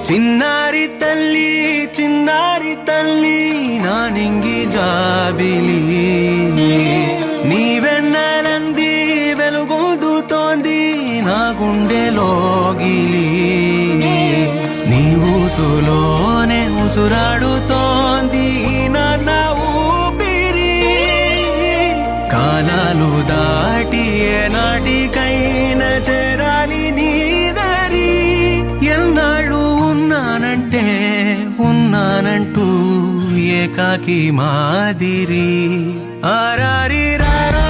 చిన్నారి తల్లి నా నింగి జాబిలి నీ వెన్నెలంది వెలుగొందుతోంది నా గుండెలోగిలి నీ ఊసులోనే ఉసురాడుతోంది నా ఊపిరి కాలాలు దాటి ఏనాటికైనా చేరాలి నీ దరి ఎన్నాళ్ళు ఉన్నానంటూ ఏకాకి మాదిరి ఆరారి రారో